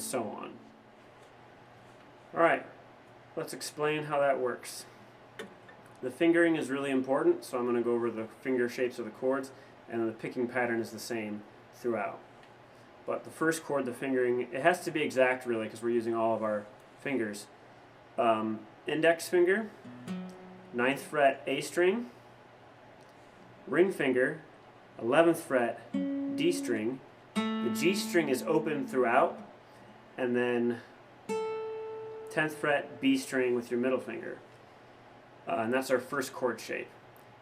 so on. Alright, let's explain how that works. The fingering is really important, so I'm going to go over the finger shapes of the chords, and the picking pattern is the same throughout. But the first chord, the fingering, it has to be exact really because we're using all of our fingers. Index finger, 9th fret A string, ring finger, 11th fret D string, the G string is open throughout, and then 10th fret B string with your middle finger. And that's our first chord shape.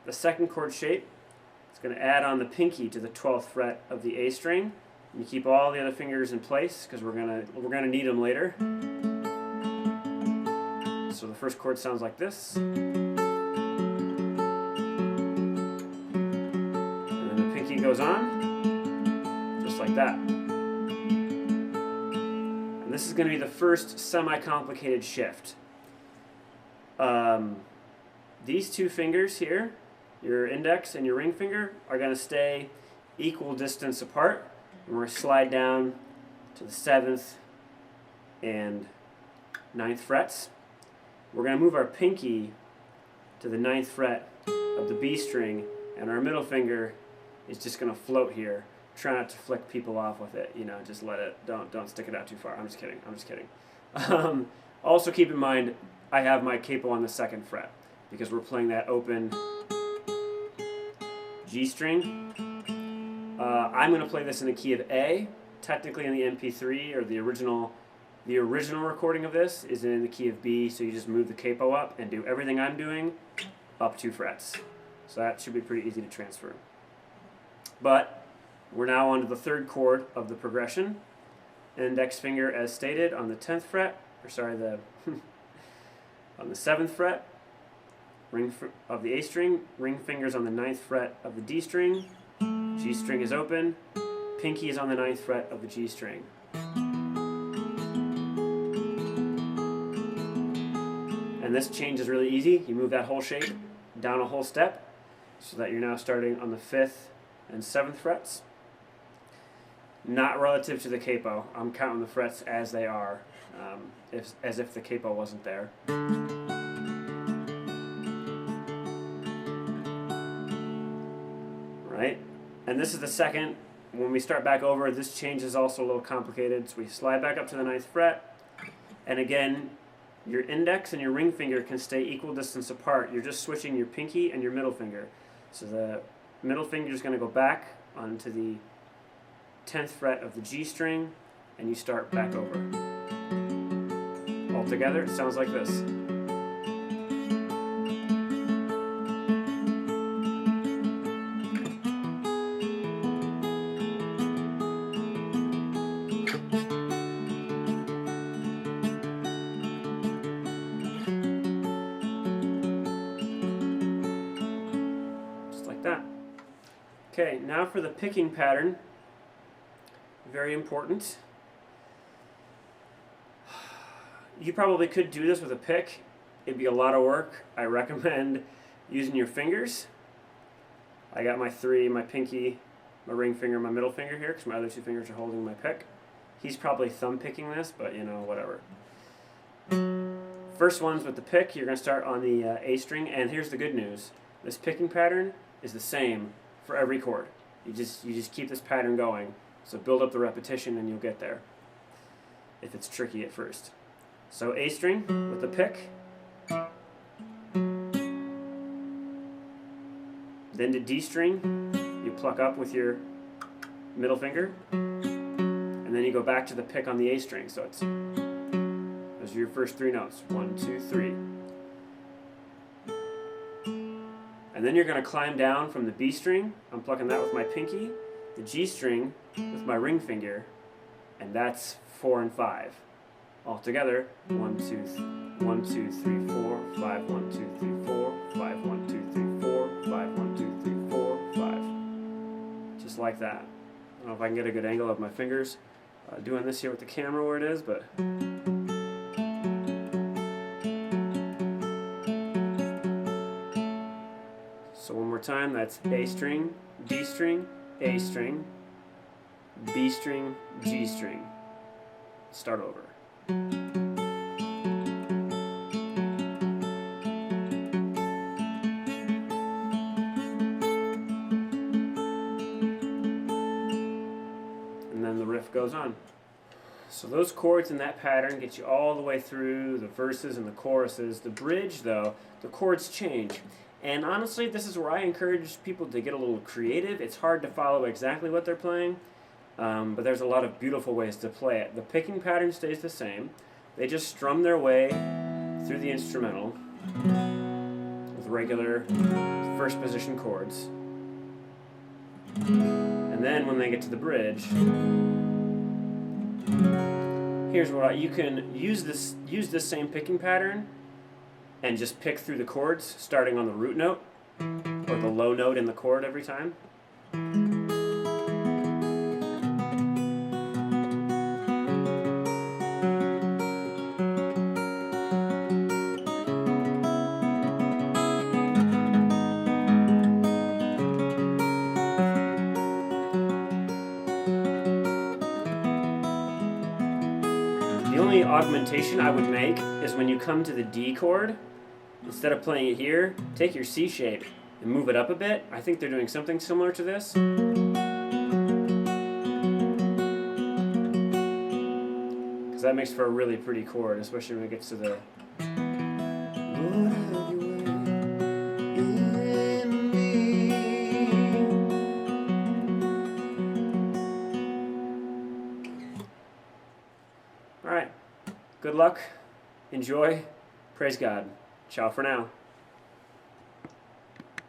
The second chord shape is going to add on the pinky to the 12th fret of the A string. And you keep all the other fingers in place because we're gonna need them later. So the first chord sounds like this. And then the pinky goes on, just like that. And this is going to be the first semi-complicated shift. These two fingers here, your index and your ring finger, are going to stay equal distance apart. And we're going to slide down to the 7th and 9th frets. We're going to move our pinky to the 9th fret of the B string, and our middle finger is just going to float here. Try not to flick people off with it, you know, just let it, don't stick it out too far. I'm just kidding. Also keep in mind, I have my capo on the 2nd fret because we're playing that open G string. I'm going to play this in the key of A. Technically in the MP3 or the original recording of this is in the key of B, so you just move the capo up and do everything I'm doing up 2 frets. So that should be pretty easy to transfer. But we're now on to the third chord of the progression. Index finger as stated on the 10th fret, on the 7th fret, ring of the A string, ring fingers on the 9th fret of the D string, G string is open, pinky is on the 9th fret of the G string. And this change is really easy. You move that whole shape down a whole step so that you're now starting on the 5th and 7th frets. Not relative to the capo. I'm counting the frets as they are, as if the capo wasn't there. Right? And this is the second. When we start back over, this change is also a little complicated. So we slide back up to the 9th fret. And again, your index and your ring finger can stay equal distance apart. You're just switching your pinky and your middle finger. So the middle finger is going to go back onto the 10th fret of the G string, and you start back over. All together, it sounds like this. Okay, now for the picking pattern. Very important. You probably could do this with a pick. It'd be a lot of work. I recommend using your fingers. I got my 3, my pinky, my ring finger, my middle finger here, because my other 2 fingers are holding my pick. He's probably thumb picking this, but you know, whatever. First one's with the pick. You're going to start on the A string, and here's the good news. This picking pattern is the same for every chord. You just keep this pattern going. So build up the repetition and you'll get there, if it's tricky at first. So A string with the pick, then to D string, you pluck up with your middle finger, and then you go back to the pick on the A string. So those are your first 3 notes. 1, 2, 3. And then you're going to climb down from the B string. I'm plucking that with my pinky. The G string with my ring finger. And that's 4 and 5. All together, 1, 2, 1, 2, 3, 4, 5, 1, 2, 3, 4, 5, 1, 2, 3, 4, 5, 1, 2, 3, 4, 5. Just like that. I don't know if I can get a good angle of my fingers doing this here with the camera where it is, but... So one more time, that's A string, D string, A string, B string, G string. start over. And then the riff goes on. So those chords in that pattern get you all the way through the verses and the choruses. The bridge, though, the chords change. And honestly, this is where I encourage people to get a little creative. It's hard to follow exactly what they're playing, but there's a lot of beautiful ways to play it. The picking pattern stays the same. They just strum their way through the instrumental with regular first position chords. And then when they get to the bridge, here's what you can use this same picking pattern and just pick through the chords, starting on the root note or the low note in the chord every time. The only augmentation I would make is when you come to the D chord, instead of playing it here, take your C shape and move it up a bit. I think they're doing something similar to this. Because that makes for a really pretty chord, especially when it gets to the... Lord, have your way in me. All right. Good luck. Enjoy. Praise God. Ciao for now.